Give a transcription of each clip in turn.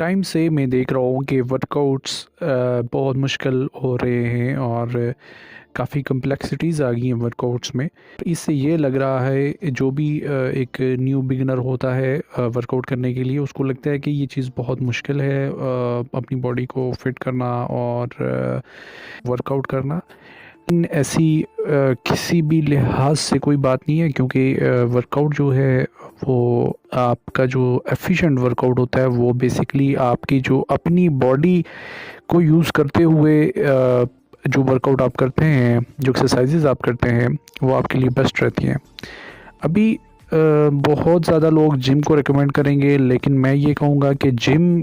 Time से मैं देख रहा हूँ कि वर्कआउट्स बहुत मुश्किल हो रहे हैं और काफ़ी कम्प्लेक्सिटीज़ आ गई हैं वर्कआउट्स में। तो इससे ये लग रहा है जो भी एक न्यू बिगिनर होता है वर्कआउट करने के लिए, उसको लगता है कि ये चीज़ बहुत मुश्किल है अपनी बॉडी को फिट करना और वर्कआउट करना। ऐसी किसी भी लिहाज से कोई बात नहीं है, क्योंकि वर्कआउट जो है वो आपका जो एफिशिएंट वर्कआउट होता है वो बेसिकली आपकी जो अपनी बॉडी को यूज़ करते हुए जो वर्कआउट आप करते हैं, जो एक्सरसाइजेज आप करते हैं, वो आपके लिए बेस्ट रहती हैं। अभी बहुत ज़्यादा लोग जिम को रिकमेंड करेंगे, लेकिन मैं ये कहूँगा कि जिम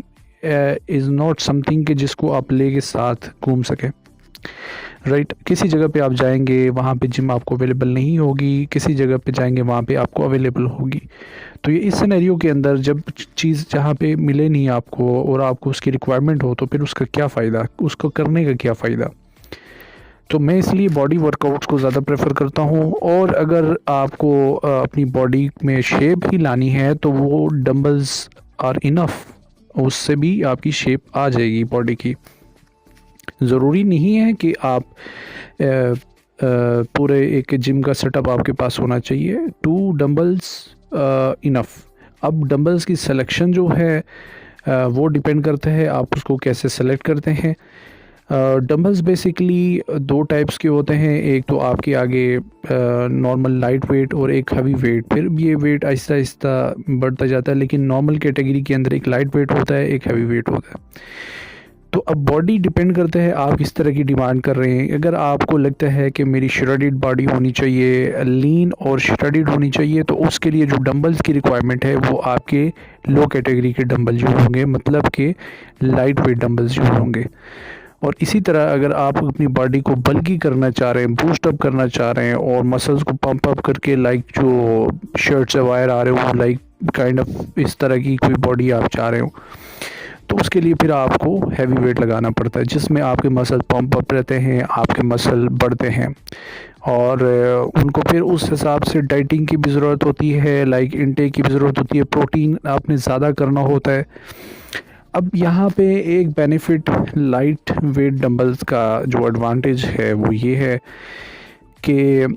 इज़ नॉट समथिंग कि जिसको आप ले के साथ घूम सकें। राइट, किसी जगह पे आप जाएंगे वहाँ पे जिम आपको अवेलेबल नहीं होगी, किसी जगह पे जाएंगे वहाँ पे आपको अवेलेबल होगी। तो ये इस सिनेरियो के अंदर जब चीज़ जहाँ पे मिले नहीं आपको और आपको उसकी रिक्वायरमेंट हो, तो फिर उसका क्या फ़ायदा, उसको करने का क्या फ़ायदा। तो मैं इसलिए बॉडी वर्कआउट्स को ज़्यादा प्रेफर करता हूँ। और अगर आपको अपनी बॉडी में शेप ही लानी है तो वो डंबल्स आर इनफ, उससे भी आपकी शेप आ जाएगी बॉडी की। ज़रूरी नहीं है कि आप पूरे एक जिम का सेटअप आपके पास होना चाहिए। 2 डंबल्स इनफ। अब डंबल्स की सिलेक्शन जो है वो डिपेंड करता है आप उसको कैसे सेलेक्ट करते हैं। डंबल्स बेसिकली 2 टाइप्स के होते हैं, एक तो आपके आगे नॉर्मल लाइट वेट और एक हैवी वेट। फिर ये वेट आहिस्ता आहिस्ता बढ़ता जाता है, लेकिन नॉर्मल कैटेगरी के अंदर एक लाइट वेट होता है, एक हैवी वेट होता है। तो अब बॉडी डिपेंड करता है आप किस तरह की डिमांड कर रहे हैं। अगर आपको लगता है कि मेरी श्रेडिड बॉडी होनी चाहिए, लीन और श्रेडिड होनी चाहिए, तो उसके लिए जो डंबल्स की रिक्वायरमेंट है वो आपके लो कैटेगरी के डंबल यूज़ होंगे, मतलब कि लाइट वेट डंबल्स यूज़ होंगे। और इसी तरह अगर आप अपनी बॉडी को बल्की करना चाह रहे हैं, बूस्ट अप करना चाह रहे हैं और मसल्स को पंप अप करके लाइक जो शर्ट से वायर आ रहे हो, लाइक काइंड ऑफ इस तरह की कोई बॉडी आप चाह रहे हो, तो उसके लिए फिर आपको हैवी वेट लगाना पड़ता है, जिसमें आपके मसल पंप अप रहते हैं, आपके मसल बढ़ते हैं। और उनको फिर उस हिसाब से डाइटिंग की भी ज़रूरत होती है, लाइक इनटेक की भी ज़रूरत होती है, प्रोटीन आपने ज़्यादा करना होता है। अब यहाँ पे एक बेनिफिट लाइट वेट डंबल्स का जो एडवांटेज है वो ये है कि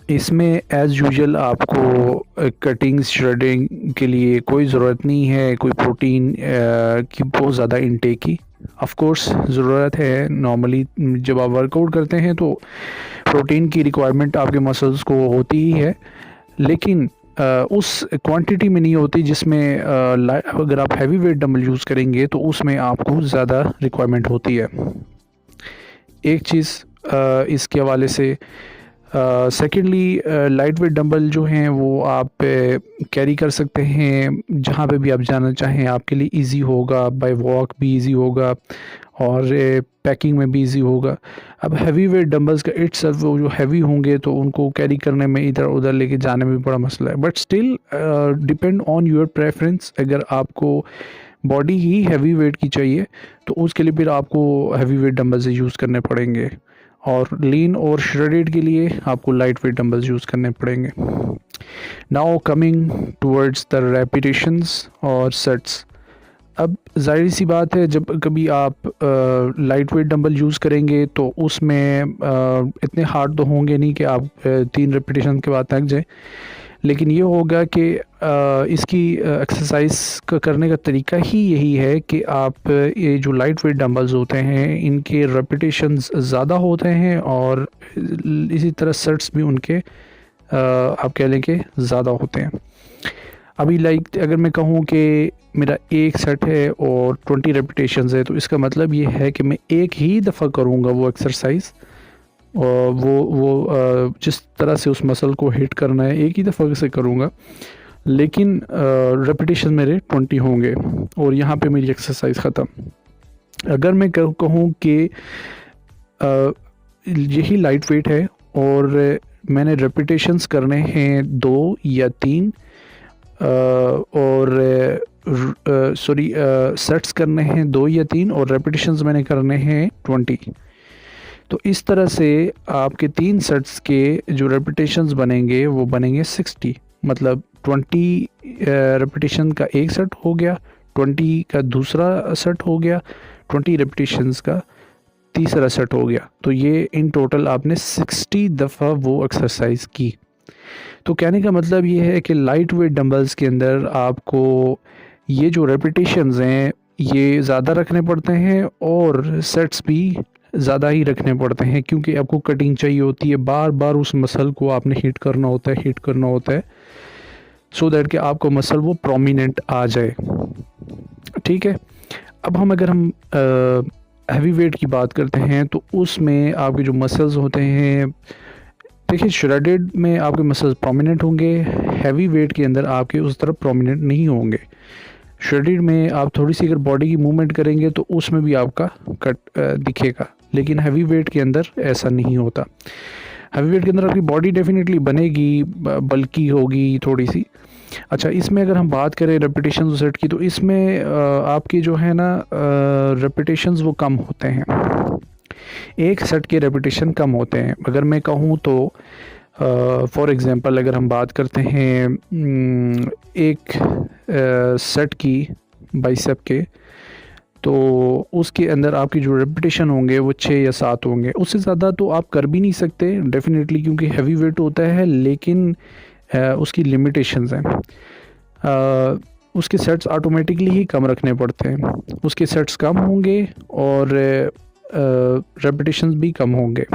इसमें एज़ यूजुअल आपको कटिंग श्रेडिंग के लिए कोई ज़रूरत नहीं है, कोई प्रोटीन की बहुत ज़्यादा इनटेक की। ऑफ कोर्स ज़रूरत है, नॉर्मली जब आप वर्कआउट करते हैं तो प्रोटीन की रिक्वायरमेंट आपके मसल्स को होती ही है, लेकिन उस क्वांटिटी में नहीं होती जिसमें अगर आप हैवी वेट डंबल यूज़ करेंगे तो उसमें आपको ज़्यादा रिक्वायरमेंट होती है। एक चीज़ इसके हवाले से। सेकेंडली लाइट वेट डंबल जो हैं वो आप कैरी कर सकते हैं जहाँ पे भी आप जाना चाहें, आपके लिए इजी होगा, बाय वॉक भी इजी होगा और पैकिंग में भी इजी होगा। अब हैवी वेट डंबल्स का इट्स वो जो हैवी होंगे तो उनको कैरी करने में, इधर उधर लेके जाने में बड़ा मसला है, but still depend on your preference. अगर आपको बॉडी ही हैवी वेट की चाहिए तो उसके लिए फिर आपको हैवी वेट डंबल्स यूज़ करने पड़ेंगे, और लीन और श्रेडेड के लिए आपको लाइट वेट डंबल्स यूज़ करने पड़ेंगे। Now coming towards the repetitions और सेट्स। अब जाहिर सी बात है, जब कभी आप लाइट वेट डंबल यूज़ करेंगे तो उसमें इतने हार्ड तो होंगे नहीं कि आप 3 रेपिटेशन के बाद थक जाएं, लेकिन ये होगा कि इसकी एक्सरसाइज करने का तरीका ही यही है कि आप ये जो लाइट वेट डंबल्स होते हैं इनके रेपिटेशंस ज़्यादा होते हैं और इसी तरह सेट्स भी उनके आप कह लें कि ज़्यादा होते हैं। अभी लाइक अगर मैं कहूँ कि मेरा एक सेट है और 20 रेपिटेशंस है, तो इसका मतलब ये है कि मैं एक ही दफ़ा करूँगा वो एक्सरसाइज, और वो जिस तरह से उस मसल को हिट करना है एक ही दफ़ा से करूँगा, लेकिन रेपिटेशन मेरे 20 होंगे और यहाँ पे मेरी एक्सरसाइज ख़त्म। अगर मैं कहूँ कि यही लाइट वेट है और मैंने रेपिटेशंस करने हैं 2 या 3 और सेट्स करने हैं 2 या 3 और रेपिटेशंस मैंने करने हैं 20। तो इस तरह से आपके 3 सेट्स के जो रेपिटेशंस बनेंगे वो बनेंगे 60, मतलब 20 रेपिटेशन का एक सेट हो गया, 20 का दूसरा सेट हो गया, 20 रेपिटेशंस का तीसरा सेट हो गया। तो ये इन टोटल आपने 60 दफ़ा वो एक्सरसाइज की। तो कहने का मतलब ये है कि लाइट वेट डंबल्स के अंदर आपको ये जो रेपिटेशंस हैं ये ज़्यादा रखने पड़ते हैं और सेट्स भी ज़्यादा ही रखने पड़ते हैं, क्योंकि आपको कटिंग चाहिए होती है, बार बार उस मसल को आपने हिट करना होता है सो दैट कि आपको मसल वो प्रोमिनेंट आ जाए। ठीक है। अब अगर हम हैवी वेट की बात करते हैं तो उसमें आपके जो मसल्स होते हैं, देखिए श्रेडेड में आपके मसल्स प्रोमिनेंट होंगे, हैवी वेट के अंदर आपके उस तरफ प्रोमिनेंट नहीं होंगे। श्रेडेड में आप थोड़ी सी अगर बॉडी की मूवमेंट करेंगे तो उसमें भी आपका कट दिखेगा, लेकिन हैवी वेट के अंदर ऐसा नहीं होता। हैवी वेट के अंदर आपकी बॉडी डेफिनेटली बनेगी, बल्की होगी थोड़ी सी। अच्छा, इसमें अगर हम बात करें रेपिटेशन सेट की, तो इसमें आपके जो है ना रेपिटेशंस वो कम होते हैं, एक सेट के रेपिटेशन कम होते हैं। अगर मैं कहूँ तो फॉर एग्ज़ाम्पल अगर हम बात करते हैं एक सेट की बाइसेप के, तो उसके अंदर आपकी जो रेपिटेशन होंगे वो 6 या 7 होंगे, उससे ज़्यादा तो आप कर भी नहीं सकते डेफिनेटली, क्योंकि हैवी वेट होता है, लेकिन उसकी लिमिटेशंस हैं। उसके सेट्स ऑटोमेटिकली ही कम रखने पड़ते हैं, उसके सेट्स कम होंगे और रेपिटेशंस भी कम होंगे।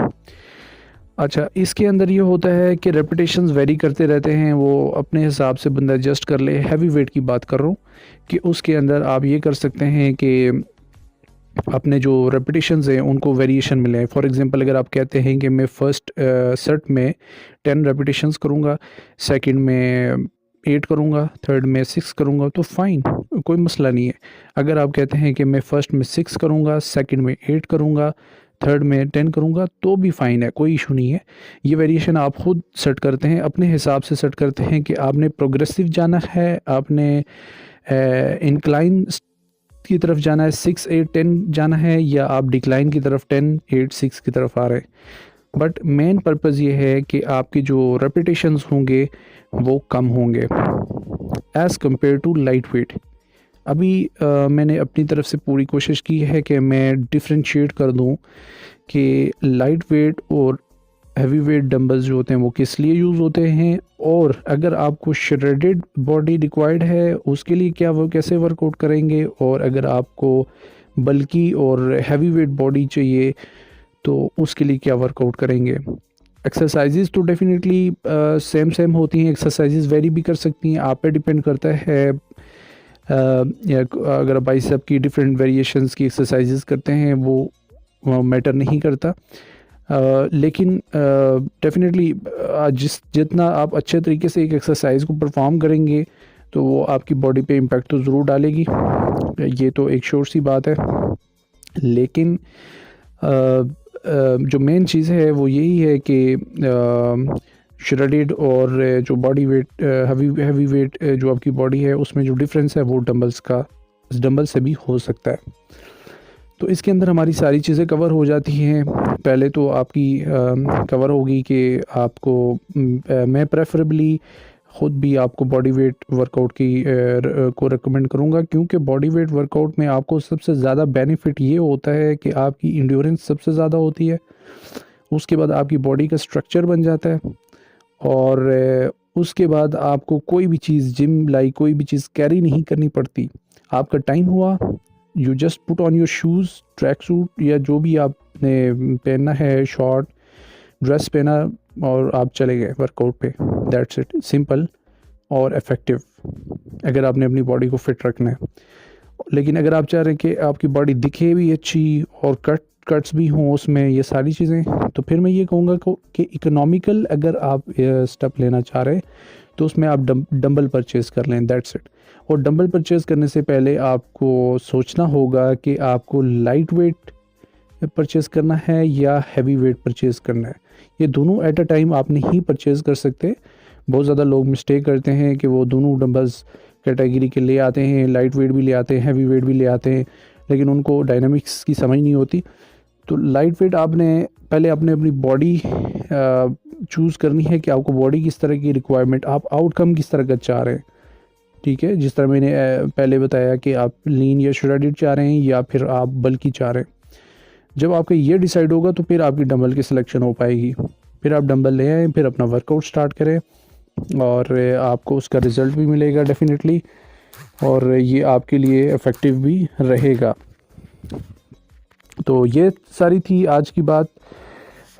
अच्छा, इसके अंदर ये होता है कि रेपिटेशंस वेरी करते रहते हैं, वो अपने हिसाब से बंदा एडजस्ट कर ले। हैवी वेट की बात कर रहा हूँ कि उसके अंदर आप ये कर सकते हैं कि अपने जो रेपिटेशंस हैं उनको वेरिएशन मिले। फॉर एग्जांपल अगर आप कहते हैं कि मैं फ़र्स्ट सेट में 10 रेपिटेशंस करूँगा, सेकंड में 8 करूँगा, थर्ड में 6 करूँगा, तो फ़ाइन, कोई मसला नहीं है। अगर आप कहते हैं कि मैं फ़र्स्ट में 6 करूँगा, सेकंड में 8 करूँगा, थर्ड में 10 करूँगा, तो भी फ़ाइन है, कोई इशू नहीं है। ये वेरिएशन आप ख़ुद सेट करते हैं, अपने हिसाब से सेट करते हैं कि आपने प्रोग्रेसिव जाना है, आपने इंक्लाइन की तरफ जाना है, 6, 8, 10 जाना है, या आप डिक्लाइन की तरफ 10, 8, 6 की तरफ आ रहे हैं। बट मेन पर्पज़ ये है कि आपके जो रेपिटेशंस होंगे वो कम होंगे as compared to light weight. अभी मैंने अपनी तरफ से पूरी कोशिश की है कि मैं डिफ्रेंशिएट कर दूं कि लाइट वेट और हैवी वेट डंबल्स जो होते हैं वो किस लिए यूज़ होते हैं, और अगर आपको श्रेडेड बॉडी रिक्वायर्ड है उसके लिए क्या वो कैसे वर्कआउट करेंगे, और अगर आपको बल्कि और हैवी वेट बॉडी चाहिए तो उसके लिए क्या वर्कआउट करेंगे। एक्सरसाइजेज़ तो डेफिनेटली सेम होती हैं, एक्सरसाइजेज़ वेरी भी कर सकती हैं, आप पे डिपेंड करता है। या अगर बाइसेप की डिफरेंट वेरिएशंस की एक्सरसाइजेज़ करते हैं वो मैटर नहीं करता, लेकिन डेफिनेटली जितना आप अच्छे तरीके से एक एक्सरसाइज को परफॉर्म करेंगे तो वो आपकी बॉडी पे इम्पैक्ट तो ज़रूर डालेगी, ये तो एक श्योर सी बात है। लेकिन जो मेन चीज़ है वो यही है कि श्रेडेड और जो बॉडी वेट हैवी वेट जो आपकी बॉडी है उसमें जो डिफरेंस है वो डंबल से भी हो सकता है। तो इसके अंदर हमारी सारी चीज़ें कवर हो जाती हैं। पहले तो आपकी कवर होगी कि आपको मैं प्रेफरेबली ख़ुद भी आपको बॉडी वेट वर्कआउट को रिकमेंड करूँगा, क्योंकि बॉडी वेट वर्कआउट में आपको सबसे ज़्यादा बेनिफिट ये होता है कि आपकी इंड्योरेंस सबसे ज़्यादा होती है, उसके बाद आपकी बॉडी का स्ट्रक्चर बन जाता है, और उसके बाद आपको कोई भी चीज़ कोई भी चीज़ कैरी नहीं करनी पड़ती। आपका टाइम हुआ, you just put on your shoes, track suit या जो भी आपने पहनना है, शॉर्ट ड्रेस पहना और आप चले गए वर्कआउट पे। दैट्स इट, सिंपल और इफ़ेक्टिव अगर आपने अपनी बॉडी को फिट रखना है। लेकिन अगर आप चाह रहे हैं कि आपकी बॉडी दिखे भी अच्छी और कट्स भी हों उसमें, ये सारी चीज़ें, तो फिर मैं ये कहूँगा कि इकोनॉमिकल अगर आप स्टेप लेना चाह रहे हैं तो उसमें आप डंबल परचेज़ कर लें, दैट्स इट। और डंबल परचेज़ करने से पहले आपको सोचना होगा कि आपको लाइट वेट परचेज़ करना है या हैवी वेट परचेज़ करना है। ये दोनों एट अ टाइम आप नहीं परचेज़ कर सकते। बहुत ज़्यादा लोग मिस्टेक करते हैं कि वो दोनों डंबल्स कैटेगरी के ले आते हैं, लाइट वेट भी ले आते हैं, हैवी वेट भी ले आते हैं, लेकिन उनको डायनामिक्स की समझ नहीं होती। तो लाइट वेट आपने पहले अपनी बॉडी चूज़ करनी है कि आपको बॉडी किस तरह की रिक्वायरमेंट, आप आउटकम किस तरह का चाह रहे हैं। ठीक है, जिस तरह मैंने पहले बताया कि आप लीन या श्रेडेड चाह रहे हैं या फिर आप बल्कि चाह रहे हैं। जब आपका ये डिसाइड होगा तो फिर आपकी डंबल की सिलेक्शन हो पाएगी। फिर आप डंबल ले आएँ, फिर अपना वर्कआउट स्टार्ट करें और आपको उसका रिज़ल्ट भी मिलेगा डेफिनेटली, और ये आपके लिए इफ़ेक्टिव भी रहेगा। तो ये सारी थी आज की बात।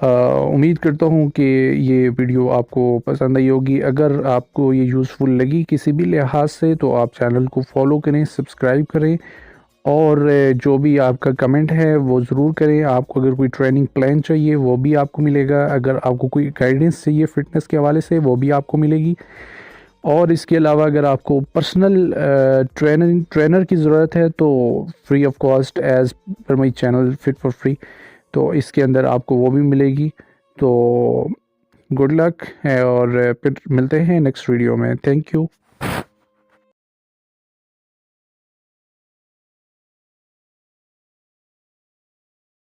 उम्मीद करता हूँ कि ये वीडियो आपको पसंद आई होगी। अगर आपको ये यूज़फुल लगी किसी भी लिहाज से तो आप चैनल को फॉलो करें, सब्सक्राइब करें, और जो भी आपका कमेंट है वो ज़रूर करें। आपको अगर कोई ट्रेनिंग प्लान चाहिए वो भी आपको मिलेगा। अगर आपको कोई गाइडेंस चाहिए फ़िटनेस के हवाले से वो भी आपको मिलेगी। और इसके अलावा अगर आपको पर्सनल ट्रेनर की ज़रूरत है तो free of cost as per my channel fit for free, तो इसके अंदर आपको वो भी मिलेगी। तो गुड लक है और फिर मिलते हैं नेक्स्ट वीडियो में। Thank you.